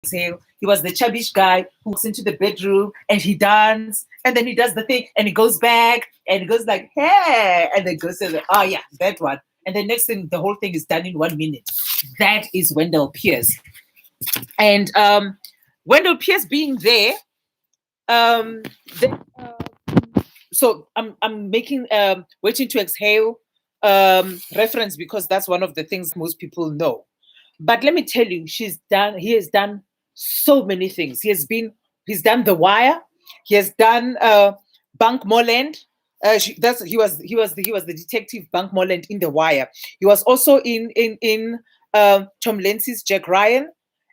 Exhale. He was the chubbish guy who walks into the bedroom and he dances and then he does the thing and he goes back and he goes like, hey, and then goes to the, oh yeah, that one. And the next thing, the whole thing is done in 1 minute. That is Wendell Pierce. And Wendell Pierce being there, so I'm making Waiting to Exhale reference because that's one of the things most people know. But let me tell you, he has done so many things. He's done The Wire. He has done Bank Moreland. He was the detective Bank Moreland in The Wire. He was also in Tom Lance's Jack Ryan,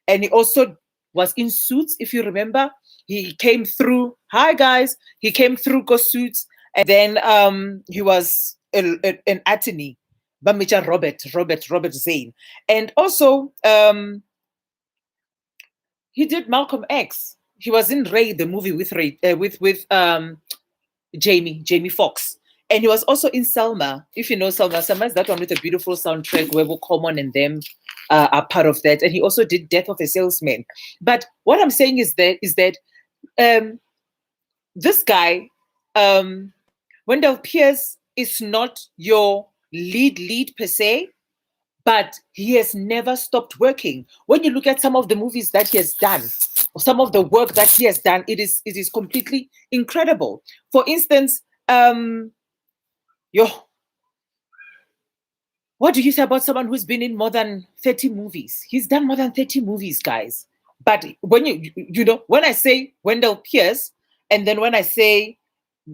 and he also was in Suits, if you remember. He came through. Hi guys, he came through Suits, and then he was an attorney. Bamicha Robert Zane. And also, he did Malcolm X. He was in Ray, the movie with Jamie Foxx. And he was also in Selma. If you know Selma is that one with a beautiful soundtrack where Common and them are part of that. And he also did Death of a Salesman. But what I'm saying is that this guy, Wendell Pierce, is not your lead per se, but he has never stopped working. When you look at some of the movies that he has done, or some of the work that he has done, it is completely incredible. For instance, what do you say about someone who's been in more than 30 movies? He's done more than 30 movies, guys. But when when I say Wendell Pierce, and then when I say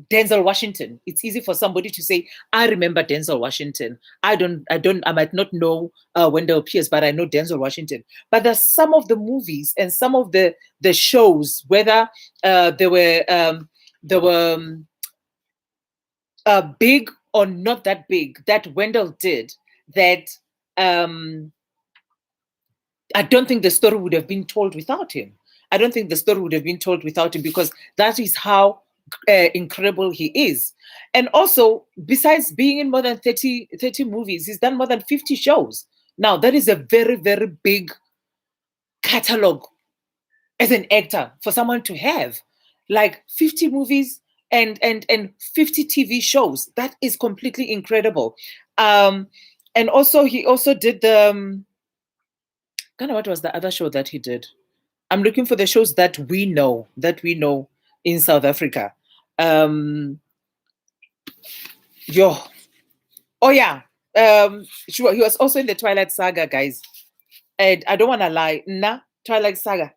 Denzel Washington, it's easy for somebody to say, I remember Denzel Washington. I might not know Wendell Pierce, but I know Denzel Washington. But there's some of the movies and some of the shows, whether they were big or not that big, that Wendell did, that I don't think the story would have been told without him. I don't think the story would have been told without him, because that is how incredible he is. And also, besides being in more than 30 movies, he's done more than 50 shows. Now, that is a very, very big catalog as an actor for someone to have. Like 50 movies and 50 TV shows. That is completely incredible. And also, he also did the what was the other show that he did? I'm looking for the shows that we know in South Africa. He was also in the Twilight Saga, guys. And I don't want to lie. Twilight Saga,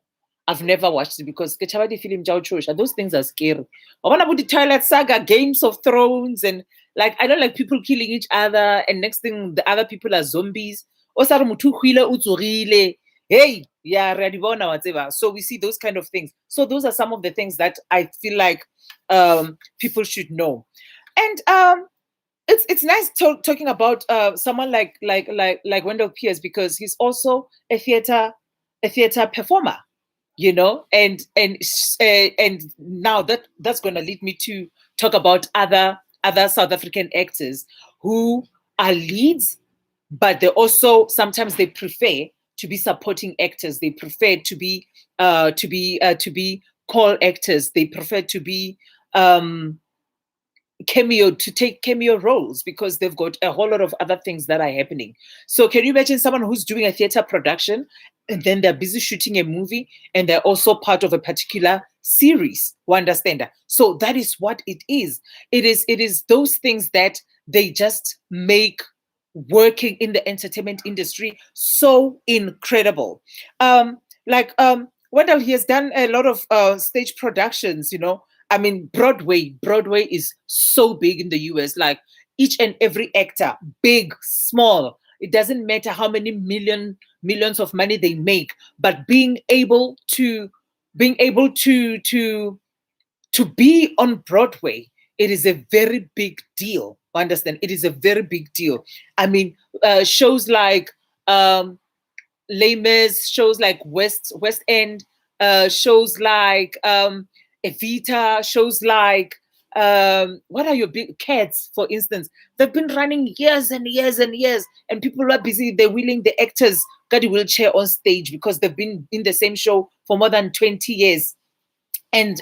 I've never watched it because those things are scary. I want to put the Twilight Saga, Games of Thrones, and like I don't like people killing each other, and next thing the other people are zombies. Hey, yeah, whatever. So we see those kind of things. So those are some of the things that I feel like people should know. And it's nice talking about someone like Wendell Pierce, because he's also a theater performer, and now that's going to lead me to talk about other South African actors who are leads, but they also sometimes they prefer to be supporting actors. They prefer to be call actors. They prefer to be take cameo roles because they've got a whole lot of other things that are happening. So can you imagine someone who's doing a theater production and then they're busy shooting a movie and they're also part of a particular series? You understand that? So that is what it is. It is those things that they just make working in the entertainment industry so incredible. Wendell, he has done a lot of stage productions, I mean, Broadway is so big in the US, like each and every actor, big, small, it doesn't matter how many millions of money they make, but being able to be on Broadway, it is a very big deal. Understand? It is a very big deal. I mean, shows like Les Mis, shows like West End, shows like Evita, shows like what are your big Cats, for instance? They've been running years and years and years, and people are busy. They're willing the actors. got a wheelchair on stage because they've been in the same show for more than 20 years. And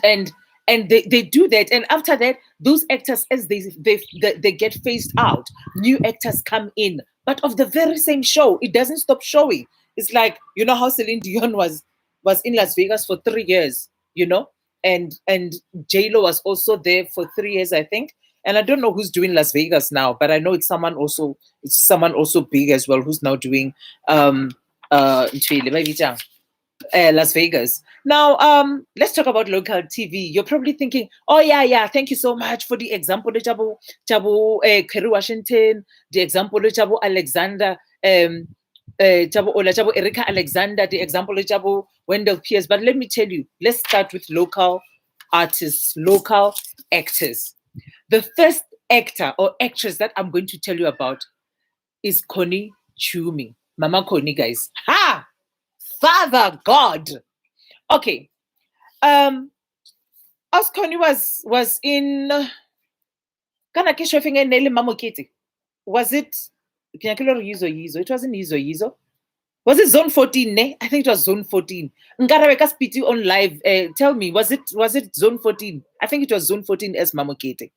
they do that, and after that, those actors, as they get phased out, new actors come in, but of the very same show. It doesn't stop showing. It's like, you know how Celine Dion was in Las Vegas for 3 years, you know, and J-Lo was also there for 3 years, I think. And I don't know who's doing Las Vegas now, but I know it's someone also big as well who's now doing Las Vegas. Now, let's talk about local TV. You're probably thinking, oh yeah, thank you so much for the example of Kerry Washington, the example of Alexander, Erika Alexander, the example of Wendell Pierce. But let me tell you, let's start with local artists, local actors. The first actor or actress that I'm going to tell you about is Connie Chumi. Mama Connie, guys. Ha! Father God. Okay. As Connie was in was it it wasn't Yizo. Was it Zone 14? Ne? I think it was Zone 14. Ngarabeka Spiti on live. Tell me, was it Zone 14? I think it was Zone 14 as Mamokete.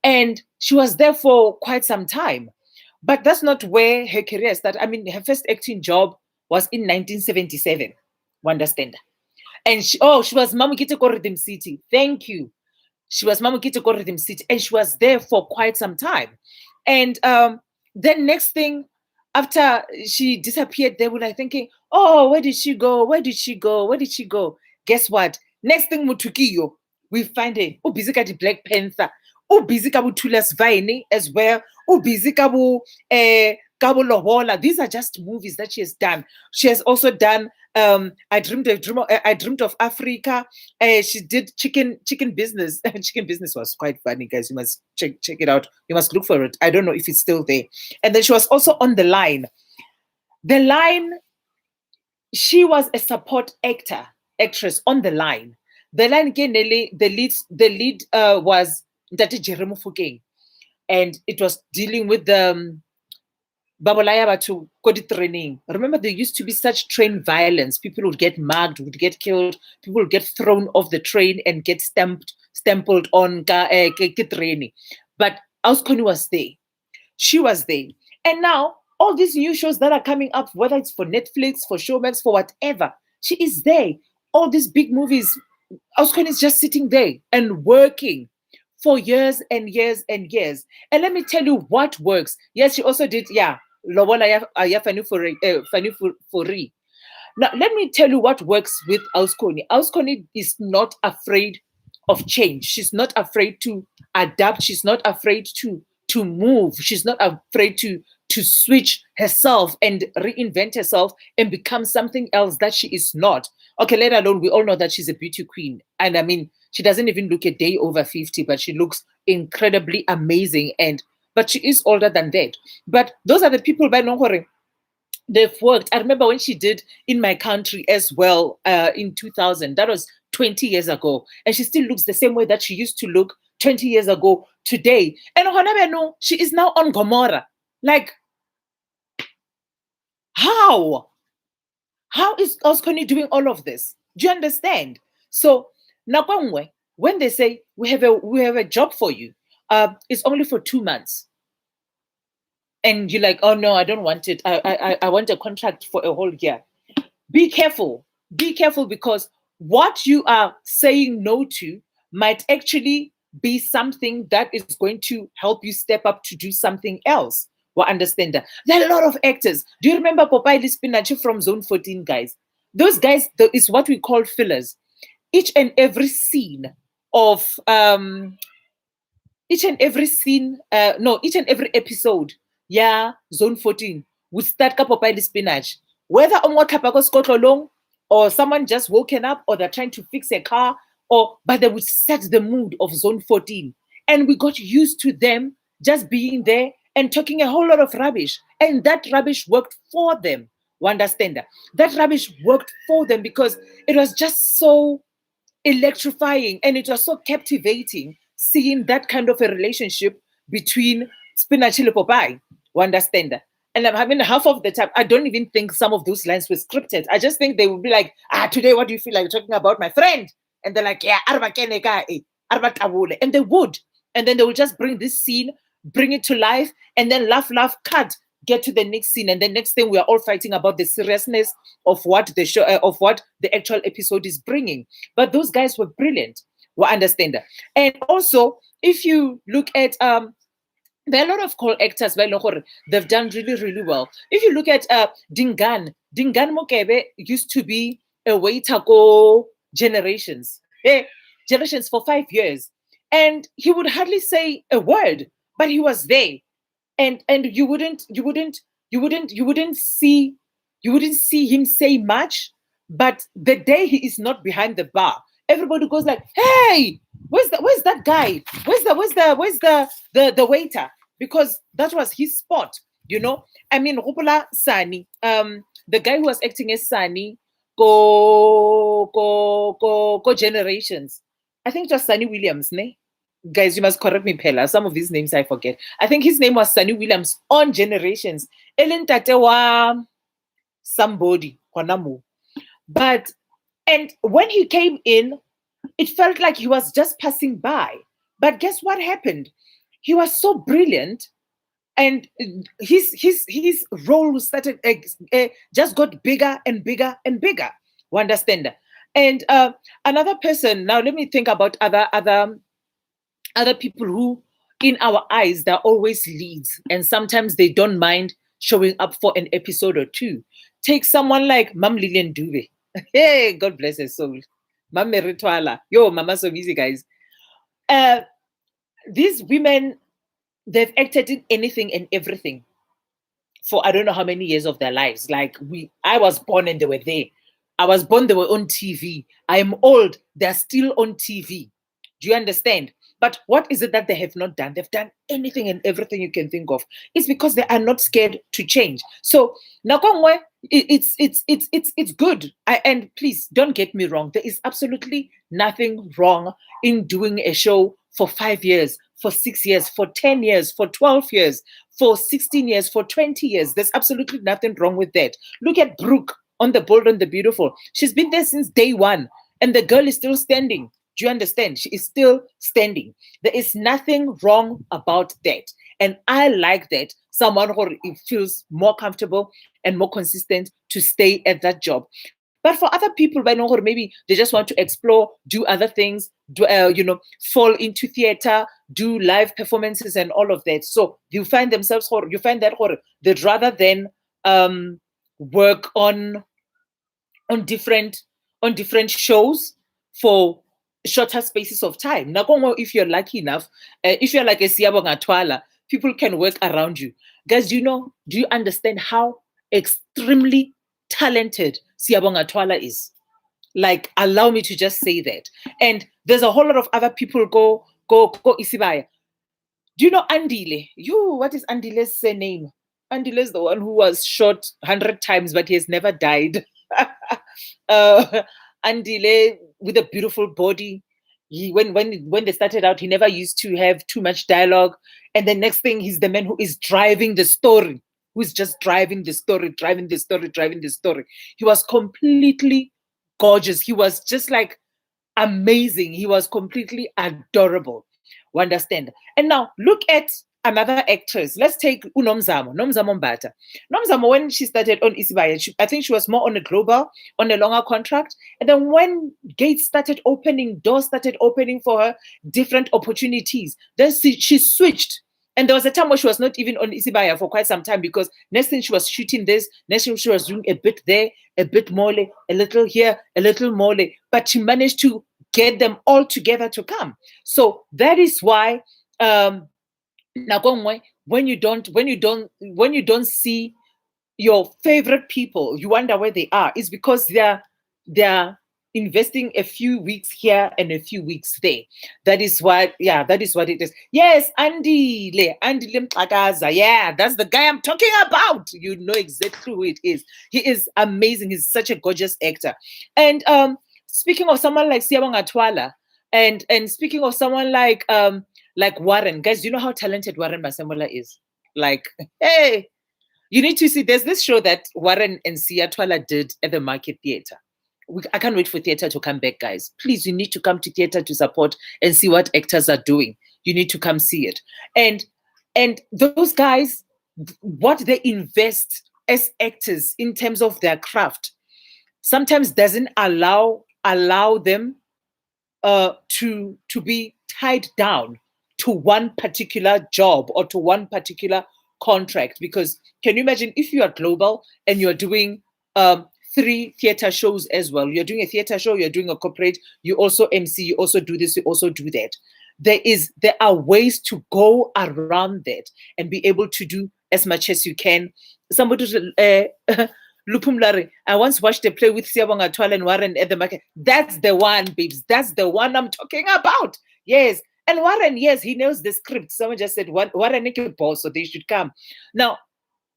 And she was there for quite some time. But that's not where her career started. I mean, her first acting job was in 1977. Understand? And she was Mamukite Rhythm City. Thank you. She was Mamukite Rhythm City, and she was there for quite some time. And then next thing, after she disappeared, they were like thinking, oh, where did she go? Where did she go? Where did she go? Guess what? Next thing, Mutukiyo, we find her. Oh, busy the Black Panther. Oh, busy Kabu Tulas Vaini as well. Oh, busy Kabu Cabo Lohola. These are just movies that she has done. She has also done I dreamed of Africa. She did chicken business. Chicken business was quite funny, guys. You must check it out. You must look for it. I don't know if it's still there. And then she was also on The Line. The Line, she was a support actress on The Line. The Line again, the lead was Ndati Jeremo Fukeng, and it was dealing with the Babolaya to Kodi training. Remember, there used to be such train violence. People would get mugged, would get killed. People would get thrown off the train and get stampled on training. But Auskoni was there. She was there. And now, all these new shows that are coming up, whether it's for Netflix, for Showmax, for whatever, she is there. All these big movies, Auskoni is just sitting there and working for years and years and years. And let me tell you what works. Yes, she also did, Lobola Fani Fori. Now, let me tell you what works with Auskoni. Auskoni is not afraid of change. She's not afraid to adapt. She's not afraid to move. She's not afraid to switch herself and reinvent herself and become something else that she is not. Okay, let alone, we all know that she's a beauty queen. And I mean, she doesn't even look a day over 50, but she looks incredibly amazing. But she is older than that. But those are the people by Nongore. They've worked. I remember when she did In My Country as well in 2000. That was 20 years ago. And she still looks the same way that she used to look 20 years ago today. And Honabeno, she is now on Gomorrah. Like, how? How is Auskoni doing all of this? Do you understand? So, Nakongwe, when they say we have a job for you, it's only for 2 months. And you're like, oh no, I don't want it. I want a contract for a whole year. Be careful. Be careful, because what you are saying no to might actually be something that is going to help you step up to do something else. Well, understand that. There are a lot of actors. Do you remember Popeye Lispinachi from Zone 14, guys? Those guys is what we call fillers. Each and every episode, Zone 14 would start Popeye the Spinach. Whether long or someone just woken up, or they're trying to fix a car, but they would set the mood of Zone 14. And we got used to them just being there and talking a whole lot of rubbish. And that rubbish worked for them. You understand that? That rubbish worked for them because it was just so electrifying and it was so captivating seeing that kind of a relationship between Spinach and Popeye. You understand that? And I mean, half of the time, I don't even think some of those lines were scripted. I just think they would be like, today, what do you feel like talking about my friend? And they're like, yeah, and they would. And then they would just bring this scene, bring it to life, and then laugh, cut, get to the next scene. And the next thing, we are all fighting about the seriousness of what the show, of what the actual episode is bringing. But those guys were brilliant. We understand that. And also, if you look at there are a lot of call actors by Lahore. They've done really, really well. If you look at Dingan Mokebe used to be a waiter go generations. Generations for 5 years. And he would hardly say a word, but he was there. And you wouldn't see him say much, but the day he is not behind the bar, everybody goes like, hey, where's that guy? Where's the waiter? Because that was his spot, you know. I mean, Rupula Sani, the guy who was acting as Sani, go generations. I think it was Sani Williams, ne? Guys, you must correct me, Pella. Some of these names I forget. I think his name was Sani Williams on Generations. Ellen Tatewa somebody, Kwanamu. But, and when he came in, it felt like he was just passing by. But guess what happened? He was so brilliant, and his role started just got bigger and bigger and bigger. You understand? And another person. Now let me think about other people who, in our eyes, they're always leads, and sometimes they don't mind showing up for an episode or two. Take someone like Mam Lillian Dube. Hey, God bless her soul. Mam Meritwala. Yo, Mama so easy, guys. These women, they've acted in anything and everything for I don't know how many years of their lives. Like I was born and they were there. I was born, they were on TV. I am old, they're still on TV. Do you understand? But what is it that they have not done? They've done anything and everything you can think of. It's because they are not scared to change. So Nakongwe, it's good. And please don't get me wrong. There is absolutely nothing wrong in doing a show for 5 years, for 6 years, for 10 years, for 12 years, for 16 years, for 20 years. There's absolutely nothing wrong with that. Look at Brooke on The Bold and the Beautiful. She's been there since day one, and the girl is still standing. Do you understand? She is still standing. There is nothing wrong about that. And I like that someone who feels more comfortable and more consistent to stay at that job. But for other people, maybe they just want to explore, do other things, fall into theater, do live performances and all of that. So you find that they'd rather than work on different shows for shorter spaces of time. Now, if you're lucky enough, if you're like a Siyabonga Twala, people can work around you. Guys, do you understand how extremely talented Siyabonga Twala is? Like, allow me to just say that. And there's a whole lot of other people go Isibaya. Do you know Andile? What is Andile's name? Andile is the one who was shot 100 times, but he has never died. Andile with a beautiful body. When they started out, he never used to have too much dialogue. And the next thing, he's the man who is driving the story, who's just driving the story. He was completely gorgeous. He was just like amazing. He was completely adorable. You understand? And now look at another actress. Let's take Nomzamo Mbata. Nomzamo, when she started on Isibaya, I think she was more on a longer contract. And then when gates started opening, doors started opening for her, different opportunities, then she switched. And there was a time where she was not even on Isibaya for quite some time, because next thing she was shooting this, next thing she was doing a bit there, a bit more, a little here, a little more. But she managed to get them all together to come. So that is why when you don't see your favorite people, you wonder where they are. It's because they're investing a few weeks here and a few weeks there. That is what it is. Yes, Andy Mxakaza. Yeah, that's the guy I'm talking about. You know exactly who it is. He is amazing. He's such a gorgeous actor. And speaking of someone like Siyabonga Twala, and speaking of someone like Warren, guys, do you know how talented Warren Masemola is? Like, hey, You need to see, there's this show that Warren and Sia Twala did at the Market Theatre. I can't wait for theatre to come back, guys. Please, you need to come to theatre to support and see what actors are doing. You need to come see it. And those guys, what they invest as actors in terms of their craft, sometimes doesn't allow them to be tied down to one particular job or to one particular contract. Because can you imagine if you are global and you're doing 3 theater shows as well? You're doing a theater show, you're doing a corporate, you also MC, you also do this, you also do that. There are ways to go around that and be able to do as much as you can. Somebody Lupumlari, I once watched a play with Siyabonga Twala and Warren at the Market. That's the one, babes. That's the one I'm talking about. Yes. And Warren, yes, he knows the script. Someone just said, Warren is a boss, so they should come. Now,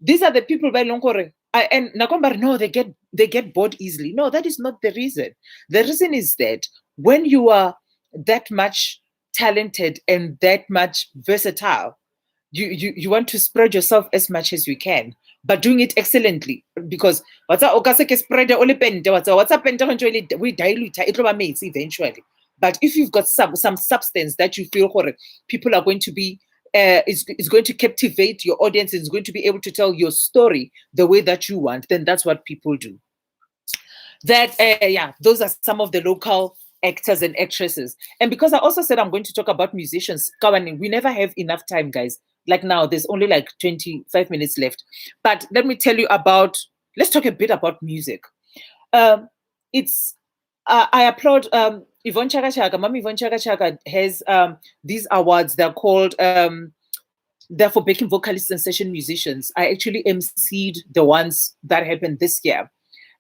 these are the people by Longkore. And Nakombar, no, they get bored easily. No, that is not the reason. The reason is that when you are that much talented and that much versatile, you want to spread yourself as much as you can, but doing it excellently. Because what's a spread only pente, what's a pente we dilute it eventually. But if you've got some substance that you feel people are going to be is going to captivate your audience, is going to be able to tell your story the way that you want, then that's what people do. That those are some of the local actors and actresses. And because I also said I'm going to talk about musicians, we never have enough time, guys. Like now, there's only like 25 minutes left. But let me tell you let's talk a bit about music. I applaud Yvonne Chaka Chaka. Mama Yvonne Chaka Chaka has these awards. They're called, they're for backing vocalists and session musicians. I actually emceed the ones that happened this year.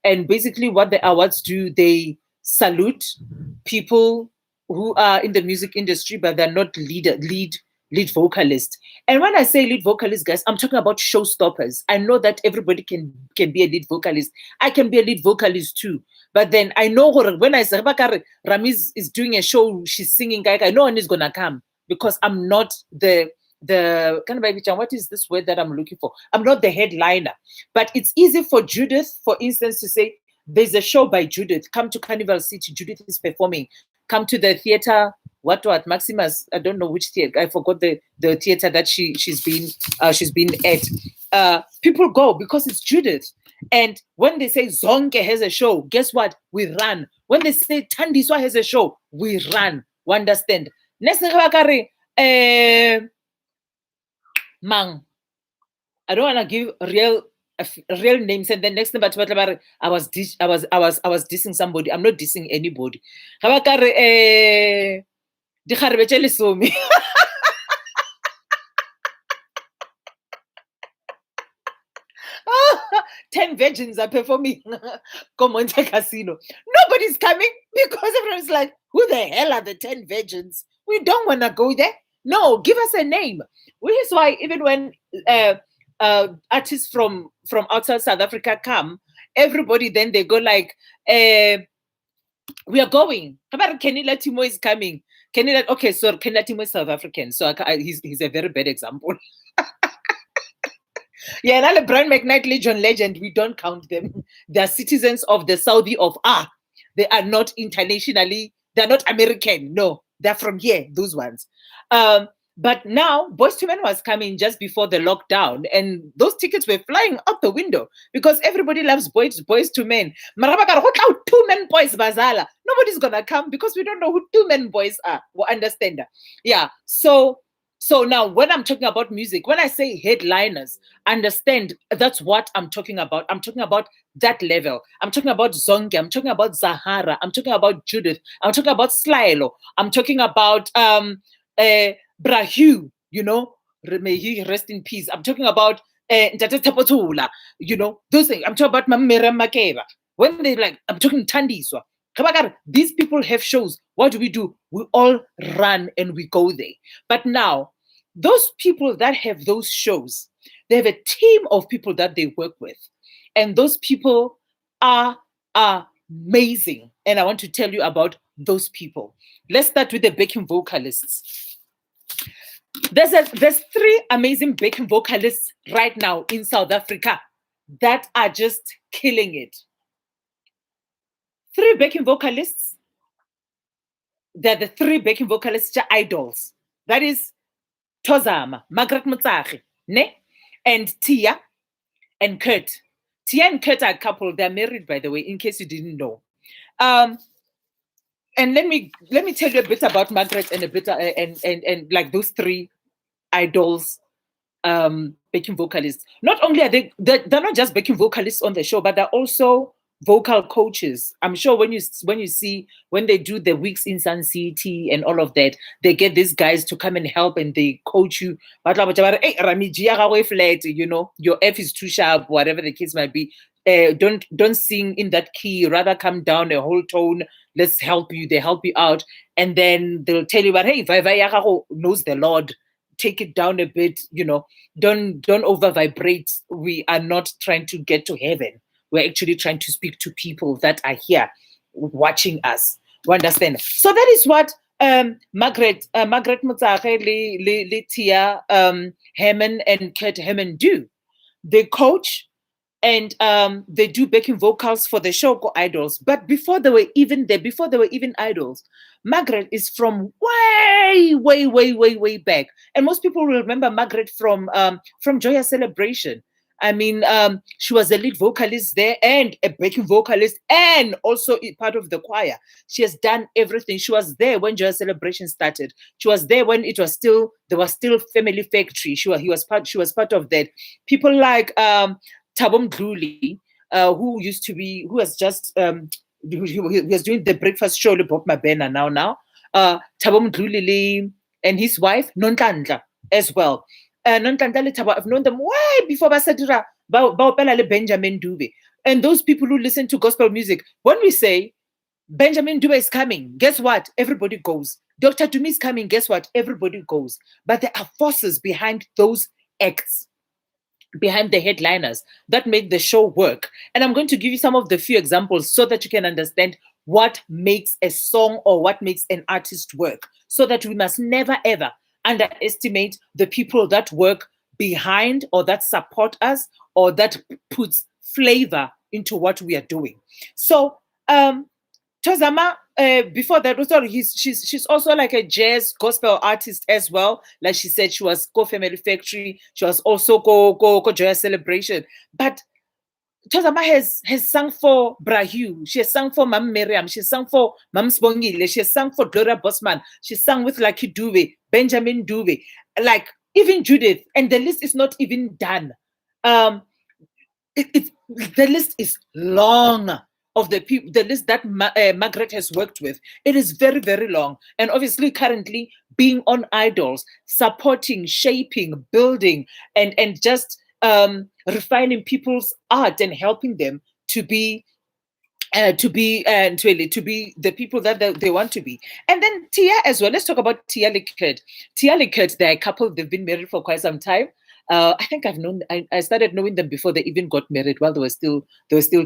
And basically what the awards do, they salute people who are in the music industry, but they're not lead vocalists. And when I say lead vocalist, guys, I'm talking about showstoppers. I know that everybody can be a lead vocalist. I can be a lead vocalist too. But then I know when I say Rami is doing a show, she's singing, no one is gonna come because I'm not the what is this word that I'm looking for? I'm not the headliner. But it's easy for Judith, for instance, to say, there's a show by Judith. Come to Carnival City. Judith is performing. Come to the theater. What Maximus? I don't know which theater. I forgot the theater that she's been at. People go because it's Judith. And when they say Zonke has a show, guess what? We run. When they say Tandiswa has a show, we run. We understand. Mang. I don't want to give real names, and the next thing but I was dissing somebody. I'm not dissing anybody. Me. 10 virgins are performing Monte Casino. Nobody's coming because everyone's like, who the hell are the 10 virgins? We don't want to go there. No, give us a name. Which is why even when artists from outside South Africa come, everybody then they go like, we are going. How about Kenila Timo is coming? Okay, so Kenila Timo is South African, so he's a very bad example. Yeah, and all Brian McKnight Legion legend, we don't count them. They're citizens of the Saudi of They are not internationally, they're not American. No, they're from here, those ones. But now, Boyz II Men was coming just before the lockdown, and those tickets were flying out the window because everybody loves Boyz II Men. Two men boys, Bazala. Nobody's gonna come because we don't know who 2 men boys are. We understand that. Yeah. So now, when I'm talking about music, when I say headliners, understand that's what I'm talking about. I'm talking about that level. I'm talking about Zonke. I'm talking about Zahara. I'm talking about Judith. I'm talking about Slylo. I'm talking about Brahu, may he rest in peace. I'm talking about Ntate Tapotula, those things. I'm talking about Mamera Makeba. When they I'm talking Tandiswa. These people have shows. What do? We all run and we go there. But now, those people that have those shows, they have a team of people that they work with. And those people are amazing. And I want to tell you about those people. Let's start with the backing vocalists. There's three amazing backing vocalists right now in South Africa that are just killing it. Three backing vocalists. They're the three backing vocalists idols. That is Tozama, Margaret Mutsagi, ne? And Tia and Kurt. Tia and Kurt are a couple. They're married, by the way, in case you didn't know. And let me tell you a bit about Margaret and a bit and like those three idols, backing vocalists. Not only are they're not just backing vocalists on the show, but they're also vocal coaches. I'm sure when they do the weeks in Sun City and all of that, they get these guys to come and help and they coach you. But hey, Rami, you know, your F is too sharp, whatever the case might be. Don't sing in that key, rather come down a whole tone. Let's help you. They help you out. And then they'll tell you, but hey, knows the Lord. Take it down a bit, you know, don't over vibrate. We are not trying to get to heaven. We're actually trying to speak to people that are here watching us. You understand? So that is what Margaret Mutsage, Tia Herman and Kurt Herman do. They coach and they do backing vocals for the show called Idols. But before they were even idols, Margaret is from way back. And most people will remember Margaret from Joyous Celebration. I mean, she was a lead vocalist there and a backing vocalist and also part of the choir. She has done everything. She was there when Joyous Celebration started. She was there when there was still Family Factory. She was part of that. People like Thabo Mdluli, who was just he was doing the breakfast show with Bob Mabena now. Thabo Mdluli and his wife Nontandla as well. Nontandla Thabo, I've known them way before Basadira Baopela Benjamin Dube. And those people who listen to gospel music, when we say Benjamin Dube is coming, guess what? Everybody goes. Dr. Dumi is coming, guess what? Everybody goes. But there are forces behind those acts, behind the headliners that make the show work. And I'm going to give you some of the few examples so that you can understand what makes a song or what makes an artist work, so that we must never ever underestimate the people that work behind or that support us or that puts flavor into what we are doing. So Tozama, before that, she's also like a jazz gospel artist as well. Like she said, she was Family Factory. She was also Joyous Celebration. But Tozama has sung for Brahu. She has sung for Mam Miriam. She has sung for Mam Spongile. She has sung for Gloria Bosman. She sang with Lucky Dube, Benjamin Dube, like even Judith. And the list is not even done. The list is long. Of the people, the list that Margaret has worked with, it is very, very long. And obviously, currently being on Idols, supporting, shaping, building, and just refining people's art and helping them to be the people that they want to be. And then Tia as well. Let's talk about Tia Lickert. Tia Lickert, they're a couple. They've been married for quite some time. I think I started knowing them before they even got married, while they were still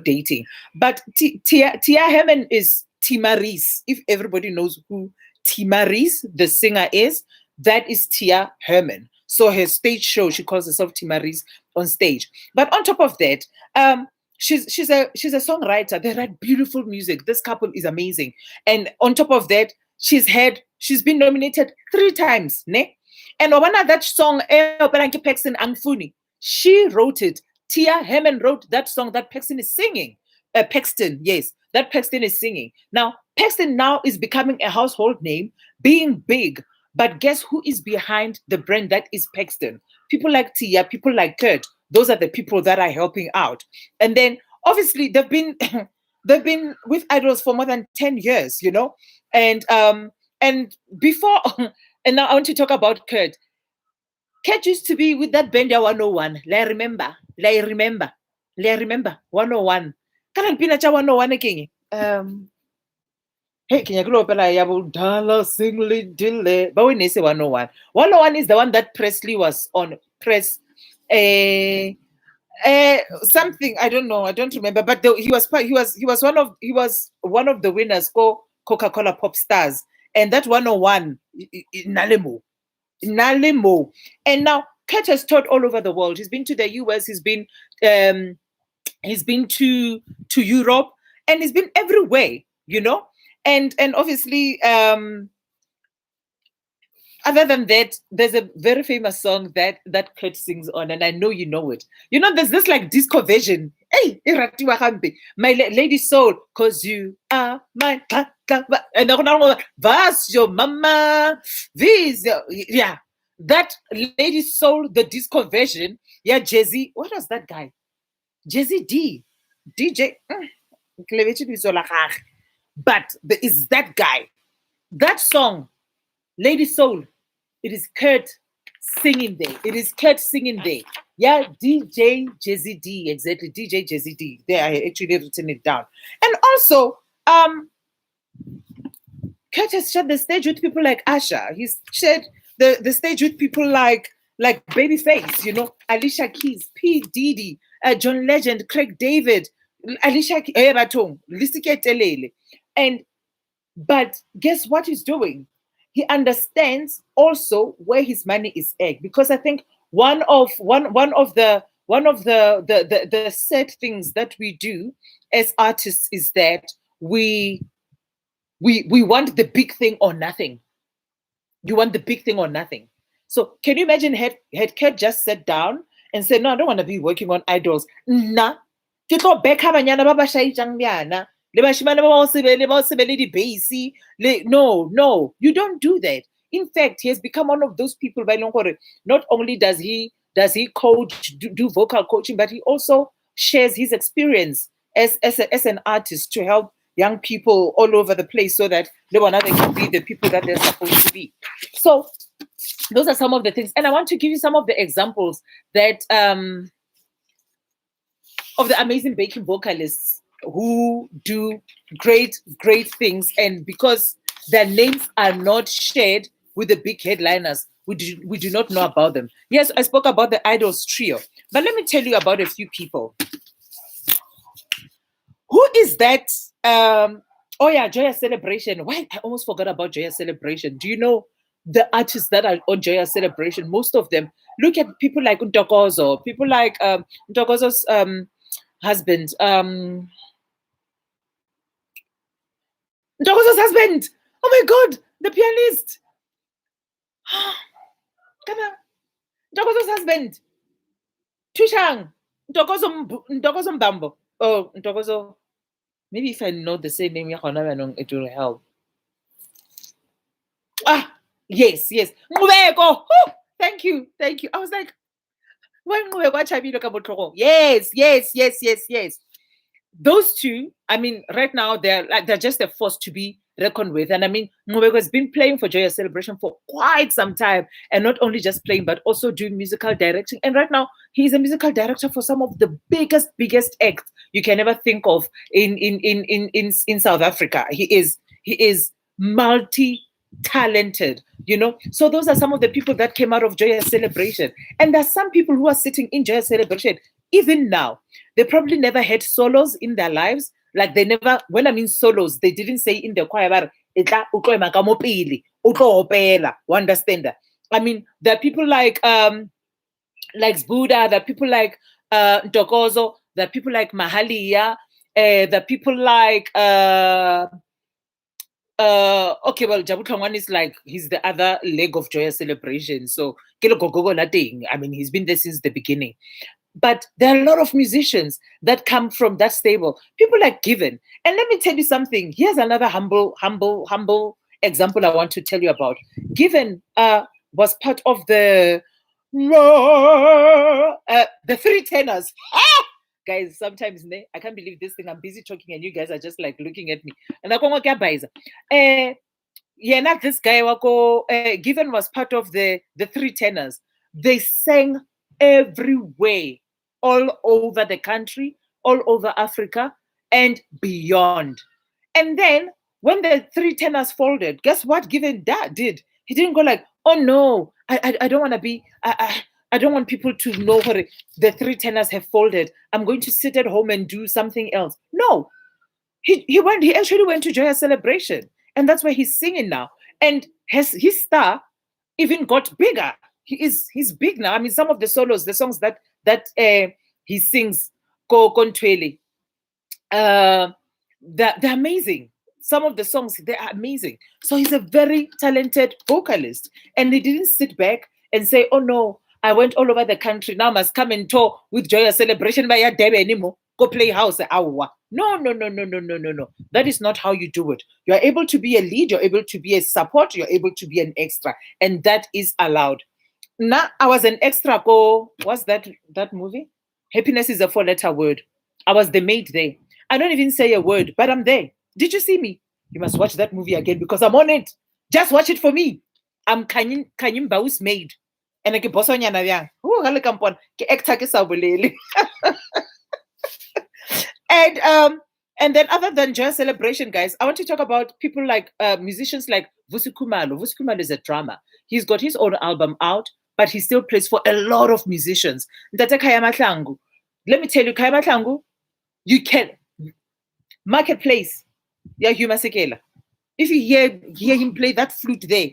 dating. But Tia Herman is Timarice. If everybody knows who Timarice, the singer, is, that is Tia Herman. So her stage show, she calls herself Timarice on stage. But on top of that, she's a songwriter. They write beautiful music. This couple is amazing. And on top of that, she's been nominated 3 times, ne? And one of that song, Paxton Angfuni, she wrote it. Tia Herman wrote that song that Paxton is singing. Paxton, yes, that Paxton is singing. Now, Paxton now is becoming a household name, being big. But guess who is behind the brand that is Paxton? People like Tia, people like Kurt. Those are the people that are helping out. And then, obviously, they've been with Idols for more than 10 years, you know. And before... And now I want to talk about Kurt. Kurt used to be with that band 101. I remember 101. Can I 101 again? Hey, can you go up and dollar singly dille? But when they say 101, 101 is the one that Presley was on. Something I don't know. I don't remember. But he was one of the winners called Coca-Cola Pop Stars. And that 101 in Nalemo. Nalemo. And now Kurt has toured all over the world. He's been to the US, he's been to Europe, and he's been everywhere, you know. And obviously, other than that, there's a very famous song that Kurt sings on, and I know you know it. You know, there's this like disco version. Hey, iratiwa hambe, my lady soul, cause you are my and vas your mama, this, yeah, that lady soul, the disco version. Yeah, Jay-Z. What was that guy? Jay-Z D, DJ. But there is that guy, that song. Lady Soul, it is Kurt singing there. It is Kurt singing there. Yeah, DJ Jay-Z D, exactly. DJ Jay-Z D. There, I actually written it down. And also, Kurt has shared the stage with people like Asha. He's shared the stage with people like Babyface, you know, Alicia Keys, P. Diddy, John Legend, Craig David, Alicia Keys, but guess what he's doing? He understands also where his money is at, because I think one of the sad things that we do as artists is that we want the big thing or nothing. You want the big thing or nothing. So can you imagine had Kurt just sat down and said, no, I don't want to be working on idols. Nah. No, you don't do that. In fact, he has become one of those people by not only does he coach, do vocal coaching, but he also shares his experience as an artist to help young people all over the place so that they can be the people that they're supposed to be. So those are some of the things. And I want to give you some of the examples that of the amazing baking vocalists who do great things, and because their names are not shared with the big headliners, we do not know about them. Yes, I spoke about the Idols trio, but let me tell you about a few people. Who is that? Oh yeah, Joyous Celebration. Why? I almost forgot about Joyous Celebration. Do you know the artists that are on Joyous Celebration? Most of them. Look at people like Ntokozo, people like Ntokozo's husband. Ntokozo's husband. Oh my God, the pianist. Come on. Ntokozo's husband. Tushang. Ntokozo Mbambo. Oh, Ntokozo. Maybe if I know the same name, it will help. Ah, yes. Ngubeko. Thank you. I was like, when yes. Those two, I mean, right now they're just a force to be reckoned with. And I mean, Ngubeko has been playing for Joyous Celebration for quite some time, and not only just playing, but also doing musical directing. And right now, he's a musical director for some of the biggest acts you can ever think of in South Africa. He is multi-talented, you know. So those are some of the people that came out of Joyous Celebration. And there's some people who are sitting in Joyous Celebration even now. They probably never had solos in their lives. Like they never, when I mean solos, they didn't say in the choir, understand that? I mean, there are people like Buddha, there are people like Ntokozo, there are people like Mahalia, there are people like okay, well, Jabu Kangwan is like, he's the other leg of Joyous Celebration. So I mean, he's been there since the beginning. But there are a lot of musicians that come from that stable. People like Given. And let me tell you something. Here's another humble example I want to tell you about. Given was part of the Three Tenors. Guys, sometimes I can't believe this thing. I'm busy talking and you guys are just like looking at me. And not this guy. Given was part of the Three Tenors. They sang everywhere, all over the country, all over Africa, and beyond. And then when the Three Tenors folded, guess what Given did? He didn't go like, oh no, I don't want to be, I don't want people to know what the Three Tenors have folded. I'm going to sit at home and do something else. No, he actually went to Joyous Celebration, and that's where he's singing now. And his star even got bigger. He's big now. I mean, some of the solos, the songs that he sings, Ko Kontwele, they're amazing. Some of the songs, they're amazing. So he's a very talented vocalist. And he didn't sit back and say, oh no, I went all over the country. Now I must come and tour with Joyous Celebration by your Debe anymore. Go play house. No. That is not how you do it. You're able to be a lead. You're able to be a support. You're able to be an extra. And that is allowed. Now, I was an extra. What's that movie? Happiness is a 4-letter word. I was the maid there. I don't even say a word, but I'm there. Did you see me? You must watch that movie again because I'm on it. Just watch it for me. I'm Kanyim Bau's maid. And I get boss on yana. Oh, hale kampon. Ke actor ke sa bolele. And then other than Joyous Celebration, guys, I want to talk about people like musicians like Vusi Khumalo. Vusi Khumalo is a drummer. He's got his own album out, but he still plays for a lot of musicians. Let me tell you, Kaya Matlangu, you can marketplace. Yeah, Huma Sekela. If you hear him play that flute there,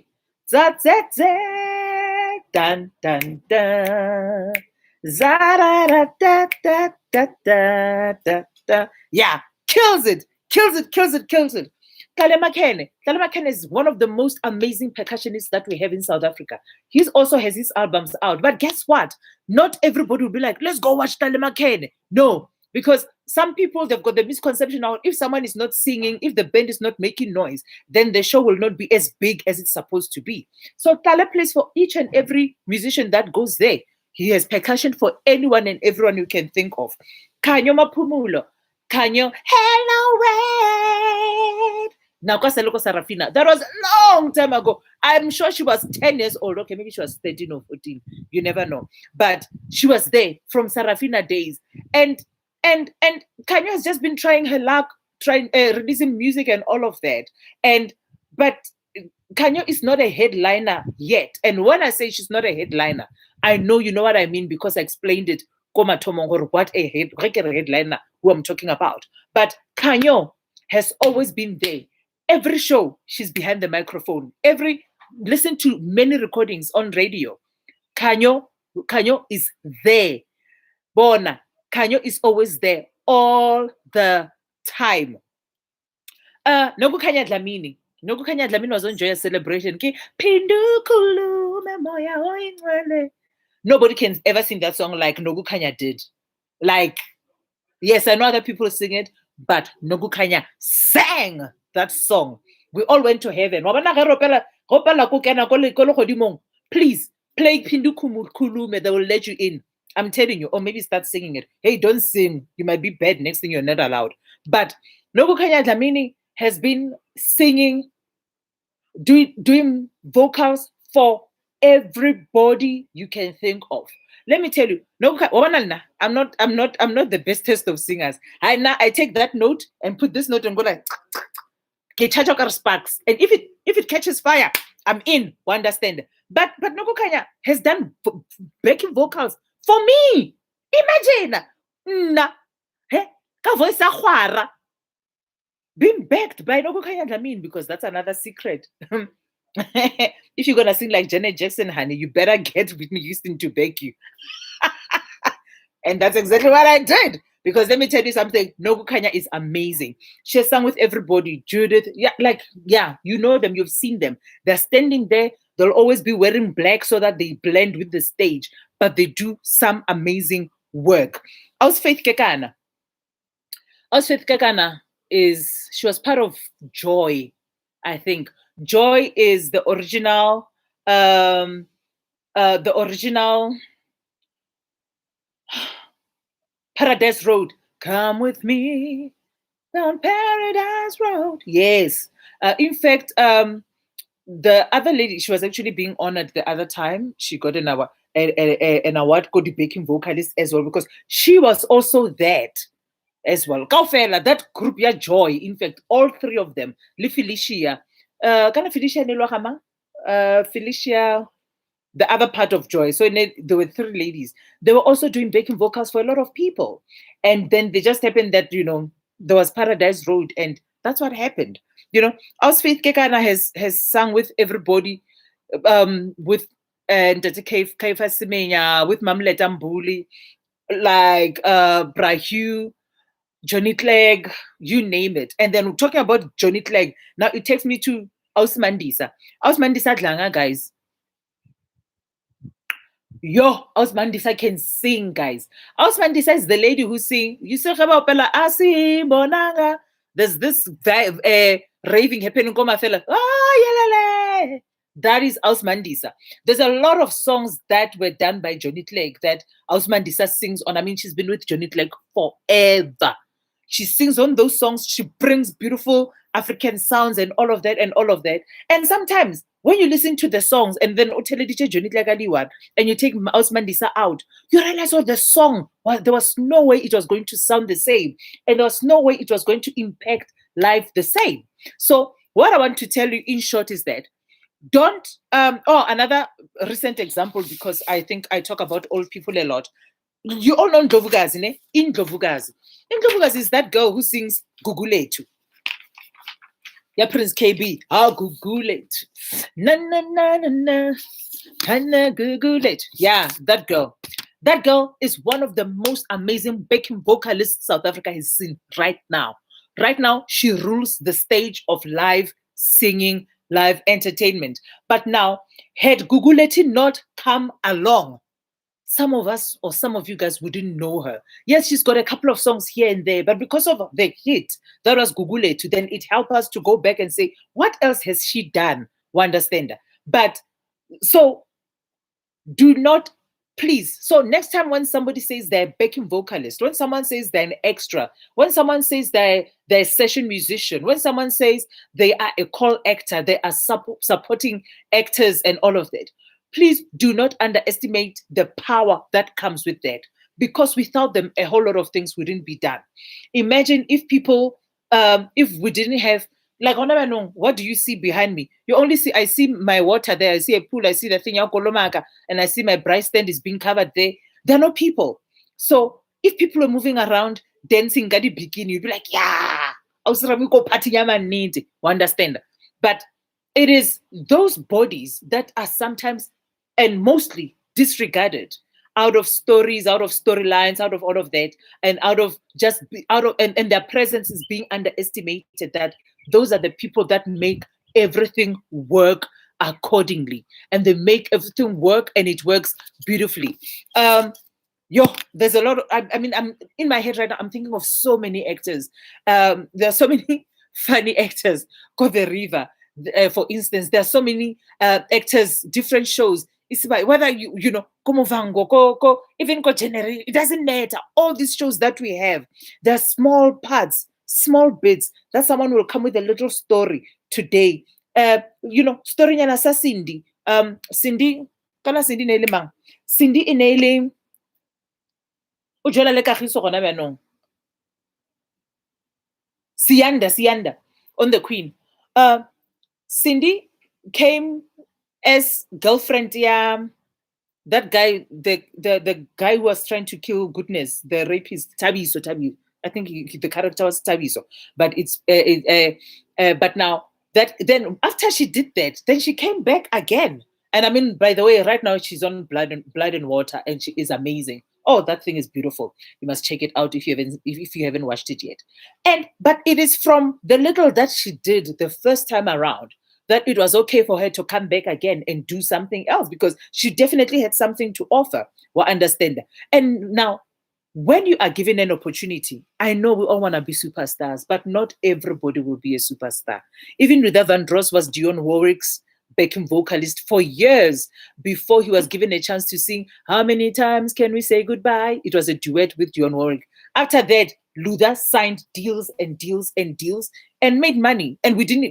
dun dun dun, yeah, kills it. Kale Makene is one of the most amazing percussionists that we have in South Africa. He also has his albums out. But guess what? Not everybody will be like, let's go watch Kale Makene. No, because some people, they've got the misconception now, if someone is not singing, if the band is not making noise, then the show will not be as big as it's supposed to be. So Kale plays for each and every musician that goes there. He has percussion for anyone and everyone you can think of. Kanyo Mapumulo. Kanyo, hello, Red. Now, Kasaloko Sarafina. That was a long time ago. I'm sure she was 10 years old. Okay, maybe she was 13 or 14. You never know. But she was there from Sarafina days. And Kanyo has just been trying her luck, releasing music and all of that. But Kanyo is not a headliner yet. And when I say she's not a headliner, I know you know what I mean because I explained it. What a headliner who I'm talking about. But Kanyo has always been there. Every show, she's behind the microphone. Listen to many recordings on radio. Kanyo is there. Bona, Kanyo is always there all the time. Nogu Kanya Dlamini. Nogu Kanya Dlamini was on Joyous Celebration. Nobody can ever sing that song like Nogu Kanya did. Like, yes, I know other people sing it, but Nogu Kanya sang that song. We all went to heaven. Please play Pindu Kulume. They will let you in. I'm telling you. Or maybe start singing it. Hey, don't sing. You might be bad. Next thing you're not allowed. But Nogu Kanya Dlamini has been singing, doing vocals for everybody you can think of. Let me tell you, I'm not the bestest of singers. I take that note and put this note and go like sparks. And if it catches fire, I'm in. We understand. But Nogu Kanya has done backing vocals for me. Imagine. Voice being backed by Nogu Kanya Dlamini, because that's another secret. If you're gonna sing like Janet Jackson, honey, you better get Whitney Houston to back you. And that's exactly what I did. Because let me tell you something, Nogu Kanya is amazing. She has sung with everybody. Judith, you know them, you've seen them. They're standing there, they'll always be wearing black so that they blend with the stage, but they do some amazing work. Faith Kekana. Faith Kekana she was part of Joy, I think. Joy is the original Paradise Road. Come with me down Paradise Road. Yes. In fact, the other lady, she was actually being honored the other time. She got an award called the Baking Vocalist as well, because she was also that as well. Kaufela, that group, yeah, Joy. In fact, all three of them. Felicia. Felicia, the other part of Joy. So there were three ladies. They were also doing backing vocals for a lot of people. And then they just happened that, there was Paradise Road, and that's what happened. Faith Kekana has sung with everybody. with Ndati Kaifa Semenya, with Mamleta Mbuli, like Brahu, Johnny Clegg, you name it. And then talking about Johnny Clegg, now it takes me to Ausmandisa. Ausmandisa Dlanga, guys. Yo, Ausmandisa can sing, guys. Ausmandisa is the lady who sing. You say Asi Bonanga. There's this raving happening. That is Ausmandisa. There's a lot of songs that were done by Johnny Clegg that Ausmandisa sings on. I mean, she's been with Johnny Clegg forever. She sings on those songs. She brings beautiful African sounds and all of that and all of that. And sometimes when you listen to the songs and then Johnny Clegg Aliwan and you take Ausmandisa out, you realize, oh, the song, well, there was no way it was going to sound the same. And there was no way it was going to impact life the same. So what I want to tell you in short is that don't, another recent example, because I think I talk about old people a lot. You all know Ndlovukazi, ne? In Ndlovukazi. In Ndlovukazi is that girl who sings Guguletu. Yeah, Prince KB. Guguletu. Na na na na na. Na Guguletu. Yeah, that girl. That girl is one of the most amazing backing vocalists South Africa has seen right now. Right now, she rules the stage of live singing, live entertainment. But now, had Guguletu not come along, some of us or some of you guys wouldn't know her. Yes, she's got a couple of songs here and there, but because of the hit that was Guguletu, then it helped us to go back and say, what else has she done? We understand. But so do not, please. So next time when somebody says they're a backing vocalist, when someone says they're an extra, when someone says they're a session musician, when someone says they are a call actor, they are supporting actors and all of that, please do not underestimate the power that comes with that, because without them, a whole lot of things wouldn't be done. Imagine if people, if we didn't have, like, what do you see behind me? You only see, I see my water there, I see a pool, I see the thing, and I see my bright stand is being covered there. There are no people. So if people are moving around, dancing, gadi bikini, you'd be like, yeah, understand? But it is those bodies that are sometimes and mostly disregarded out of stories, out of storylines, out of all of that, and and their presence is being underestimated, that those are the people that make everything work accordingly, and they make everything work, and it works beautifully. There's a lot of, I mean, I'm in my head right now, I'm thinking of so many actors. There are so many funny actors. Go the River, for instance, there are so many actors, different shows. It's about whether you know, even it doesn't matter. All these shows that we have, they're small parts, small bits that someone will come with a little story today. Story nyana sa Cindy. Cindy, kana Cindy nele mang. Cindy inele o jola le kagiso gona banong. Sianda on the Queen. Cindy came as girlfriend, that guy, the guy who was trying to kill Goodness, the rapist, Tabiso. I think the character was Tabiso, but it's but now that then after she did that, then she came back again. And I mean, by the way, right now she's on Blood and Water, and she is amazing. Oh, that thing is beautiful. You must check it out if you haven't watched it yet. But it is from the little that she did the first time around that it was okay for her to come back again and do something else, because she definitely had something to offer. Well, understand that. And now, when you are given an opportunity, I know we all want to be superstars, but not everybody will be a superstar. Even Luther Vandross was Dionne Warwick's backing vocalist for years before he was given a chance to sing How Many Times Can We Say Goodbye? It was a duet with Dionne Warwick. After that, Luther signed deals and deals and deals and made money. And we didn't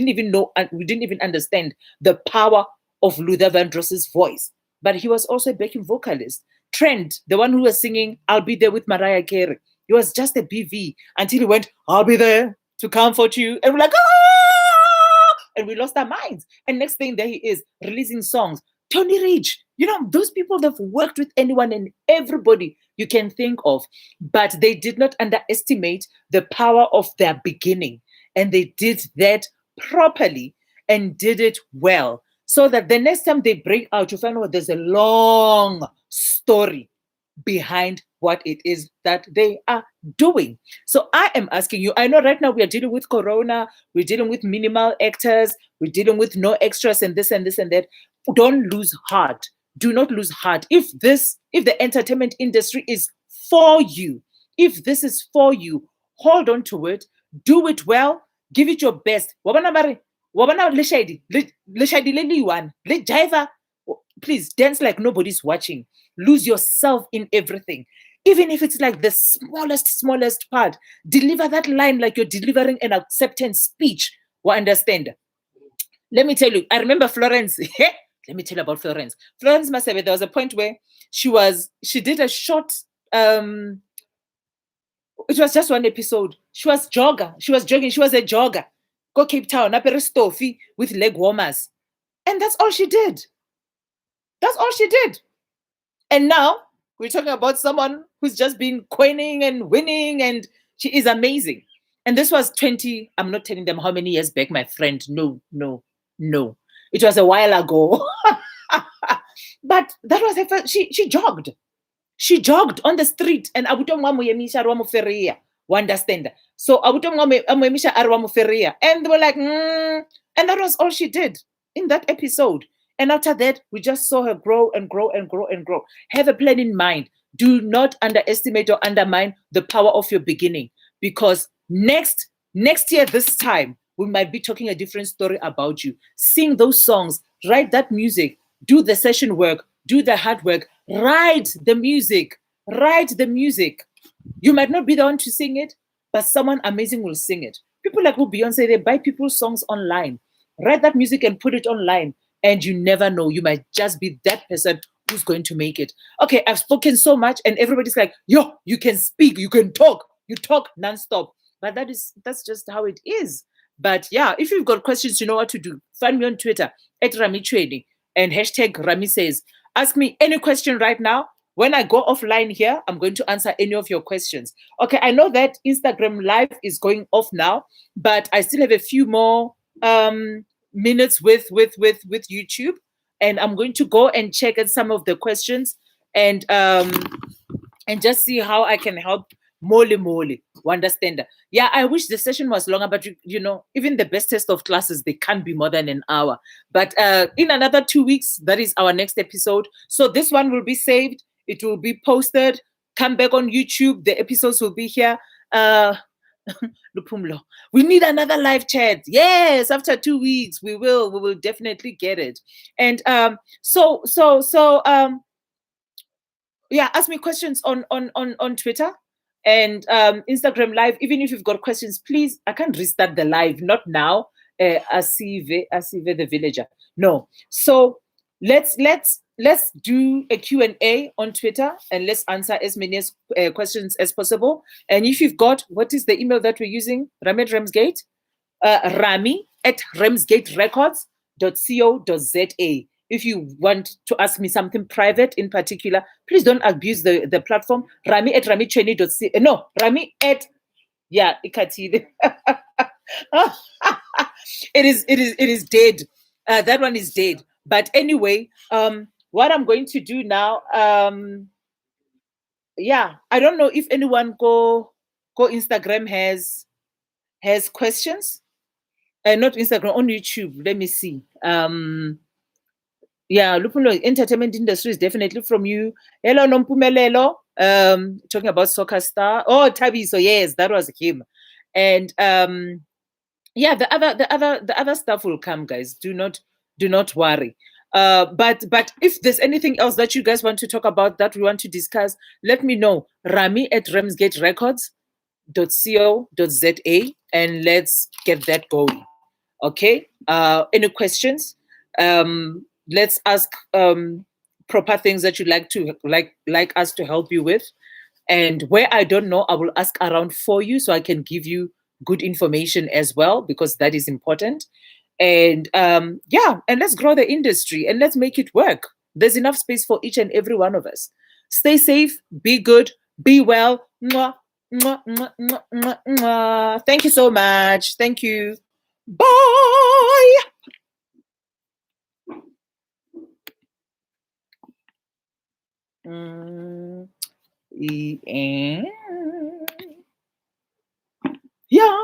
even know, and we didn't even understand the power of Luther Vandross's voice. But he was also a backing vocalist. Trent, the one who was singing I'll Be There with Mariah Carey, he was just a BV until he went, I'll be there to comfort you. And we're like, ah! And we lost our minds. And next thing, there he is releasing songs. Tony Ridge, those people that have worked with anyone and everybody you can think of, but they did not underestimate the power of their beginning. And they did that properly and did it well. so that the next time they break out, you find out there's a long story behind what it is that they are doing. So I am asking you, I know right now we are dealing with Corona, we're dealing with minimal actors, we're dealing with no extras and this and this and that. Don't lose heart. Do not lose heart. If the entertainment industry is for you, if this is for you, hold on to it, do it well, give it your best. Please dance like nobody's watching. Lose yourself in everything. Even if it's like the smallest part, deliver that line like you're delivering an acceptance speech. We understand. Let me tell you, I remember Florence. Let me tell you about Florence. Florence Masebe, there was a point where she did a short, it was just one episode. She was jogging. She was a jogger. Go Cape Town, up Stofi with leg warmers. And that's all she did. That's all she did. And now we're talking about someone who's just been coining and winning, and she is amazing. And this was 20, I'm not telling them how many years back, my friend. No. It was a while ago. But that was her first, she jogged. She jogged on the street, and understand? So and they were like, and that was all she did in that episode. And after that, we just saw her grow and grow and grow and grow. Have a plan in mind. Do not underestimate or undermine the power of your beginning, because next year, this time, we might be talking a different story about you. Sing those songs, write that music, do the session work, do the hard work, write the music. You might not be the one to sing it, but someone amazing will sing it. People like who Beyonce, they buy people's songs online. Write that music and put it online. And you never know, you might just be that person who's going to make it. Okay, I've spoken so much, and everybody's like, yo, you can speak, you can talk, you talk nonstop. But that's just how it is. But yeah, if you've got questions, you know what to do. Find me on Twitter at Rami Trading and hashtag Rami Says. Ask me any question right now. When I go offline here, I'm going to answer any of your questions. Okay, I know that Instagram Live is going off now, but I still have a few more minutes with YouTube, and I'm going to go and check at some of the questions and just see how I can help Mole. Understand? Yeah, I wish the session was longer, but you know, even the bestest of classes, they can't be more than an hour. But in another 2 weeks, that is our next episode. So this one will be saved. It will be posted. Come back on YouTube. The episodes will be here. Lupumlo, we need another live chat. Yes, after 2 weeks, we will definitely get it. And yeah, ask me questions on Twitter and Instagram Live. Even if you've got questions, please, I can't restart the live, not now. Asive the villager. No. So let's do a Q&A on Twitter, and let's answer as many questions as possible. And if you've got, what is the email that we're using? Rami at Ramsgate? Rami at ramsgaterecords.co.za. If you want to ask me something private in particular, please don't abuse the platform. Rami at ramicheni.co. No, Rami at, yeah, ikatile. It is dead. That one is dead. But anyway, what I'm going to do now, yeah, I don't know if anyone go Instagram has questions. Not Instagram, on YouTube. Let me see. Yeah, Lupulo, entertainment industry is definitely from you. Hello, Nompumelelo. Talking about soccer star. Oh, Tabi. So yes, that was him. And yeah, the other stuff will come, guys. Do not worry. But if there's anything else that you guys want to talk about, that we want to discuss, let me know. Rami at ramsgaterecords.co.za, and let's get that going. Okay. Any questions? Let's ask proper things that you'd like us to help you with. And where I don't know, I will ask around for you so I can give you good information as well, because that is important. And yeah, and let's grow the industry and let's make it work. There's enough space for each and every one of us. Stay safe, be good, be well. Mwah, mwah, mwah, mwah, mwah, mwah. Thank you so much. Thank you. Bye. Yeah.